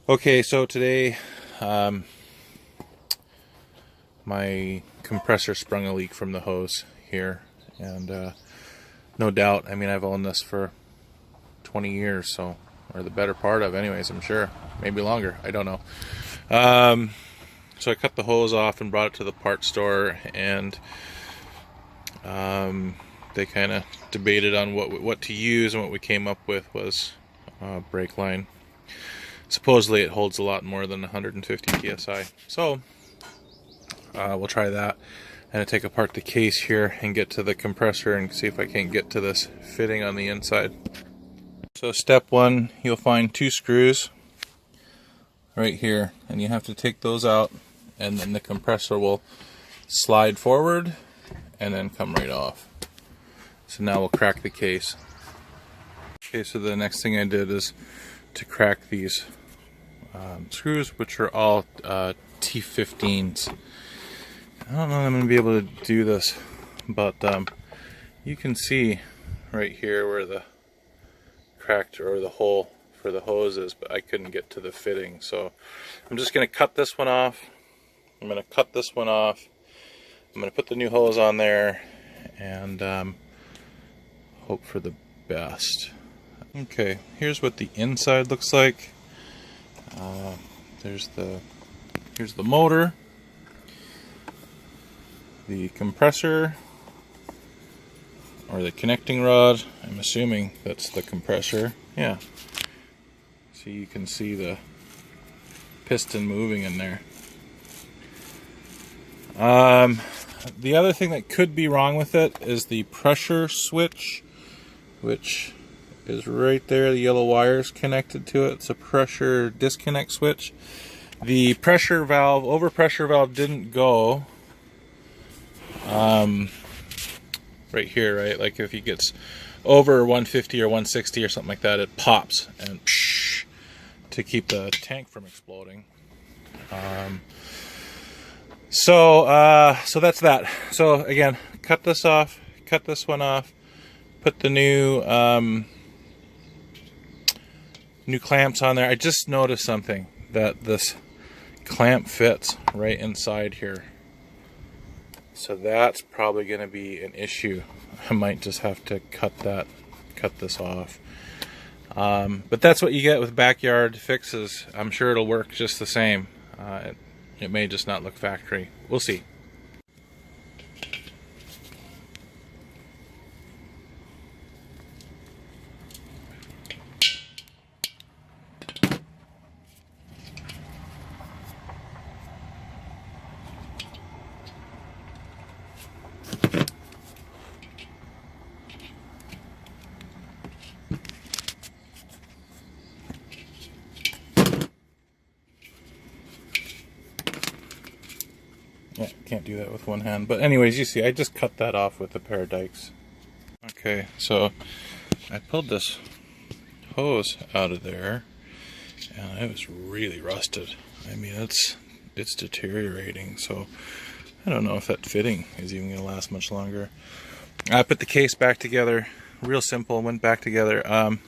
Okay, so today my compressor sprung a leak from the hose here, and no doubt, I mean, I've owned this for 20 years, so, or the better part of anyways, I'm sure, maybe longer, I don't know. So I cut the hose off and brought it to the parts store, and they kind of debated on what to use, and what we came up with was brake line. Supposedly it holds a lot more than 150 psi, so we'll try that. I'm going to take apart the case here and get to the compressor and see if I can't get to this fitting on the inside. So step one, you'll find two screws right here, and you have to take those out, and then the compressor will slide forward and then come right off. So now we'll crack the case. Okay, so the next thing I did is to crack these screws, which are all T15s. I don't know if I'm going to be able to do this, but you can see right here where the cracked or the hole for the hose is, but I couldn't get to the fitting. So I'm just going to cut this one off. I'm going to cut this one off. I'm going to put the new hose on there and hope for the best. Okay, here's what the inside looks like. Here's the motor, the compressor, or the connecting rod. I'm assuming that's the compressor. Yeah. So you can see the piston moving in there. The other thing that could be wrong with it is the pressure switch, which is right there. The yellow wires connected to it. It's a pressure disconnect switch. The pressure valve, overpressure valve, didn't go right here, right? Like if it gets over 150 or 160 or something like that, it pops and to keep the tank from exploding. So that's that. So again, cut this off, cut this one off, put the new clamps on there. I just noticed something, that this clamp fits right inside here. So that's probably going to be an issue. I might just have to cut this off. But that's what you get with backyard fixes. I'm sure it'll work just the same. It may just not look factory. We'll see. Yeah, can't do that with one hand. But anyways, you see, I just cut that off with a pair of dikes. Okay, so I pulled this hose out of there, and it was really rusted. I mean, it's deteriorating, so I don't know if that fitting is even going to last much longer. I put the case back together, real simple, went back together.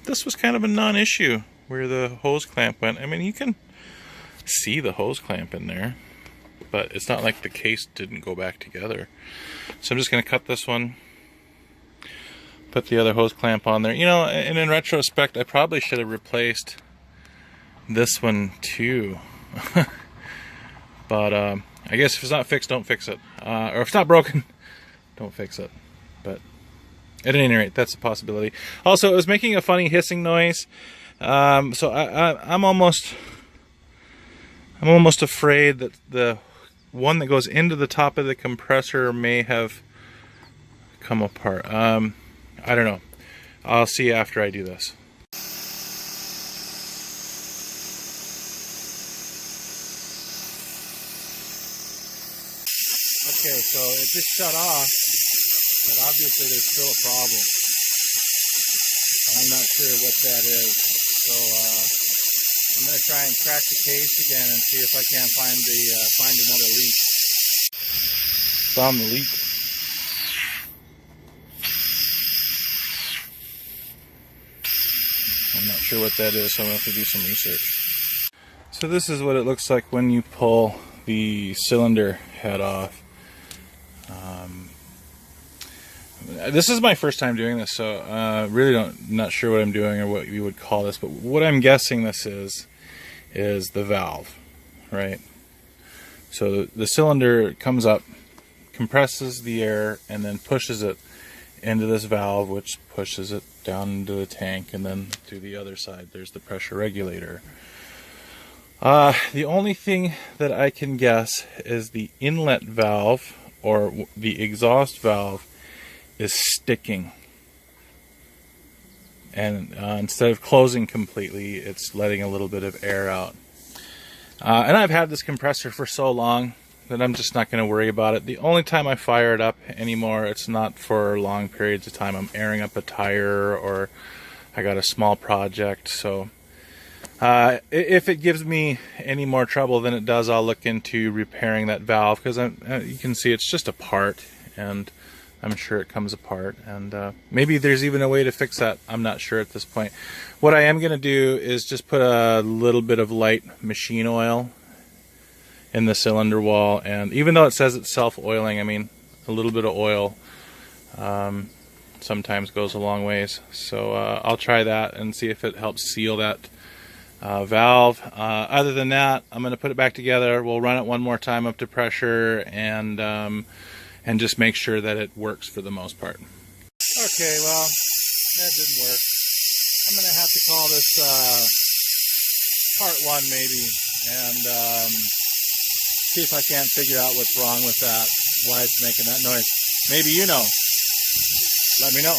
This was kind of a non-issue where the hose clamp went. I mean, you can see the hose clamp in there, but it's not like the case didn't go back together. So I'm just going to cut this one, put the other hose clamp on there. You know, and in retrospect, I probably should have replaced this one too. But I guess if it's not fixed, don't fix it. Or if it's not broken, don't fix it. But at any rate, that's a possibility. Also, it was making a funny hissing noise. So I'm almost afraid that the one that goes into the top of the compressor may have come apart. I don't know. I'll see after I do this. Okay, so it just shut off, but obviously there's still a problem. I'm not sure what that is. So I'm going to try and crack the case again and see if I can't find another leak. Found the leak. I'm not sure what that is, so I'm going to have to do some research. So this is what it looks like when you pull the cylinder head off. This is my first time doing this, so really not sure what I'm doing or what you would call this, but what I'm guessing this is the valve, right? So the cylinder comes up, compresses the air, and then pushes it into this valve, which pushes it down into the tank, and then to the other side there's the pressure regulator. The only thing that I can guess is the inlet valve, or the exhaust valve, is sticking, and instead of closing completely, it's letting a little bit of air out. And I've had this compressor for so long that I'm just not going to worry about it. The only time I fire it up anymore, it's not for long periods of time. I'm airing up a tire, or I got a small project. So if it gives me any more trouble than it does, I'll look into repairing that valve, because you can see it's just a part, and I'm sure it comes apart, and maybe there's even a way to fix that. I'm not sure at this point. What I am going to do is just put a little bit of light machine oil in the cylinder wall, and even though it says it's self-oiling, I mean, a little bit of oil sometimes goes a long ways. So I'll try that and see if it helps seal that valve. Other than that, I'm going to put it back together. We'll run it one more time up to pressure, and just make sure that it works for the most part. Okay, well, that didn't work. I'm going to have to call this part one maybe, and see if I can't figure out what's wrong with that, why it's making that noise. Maybe you know. Let me know.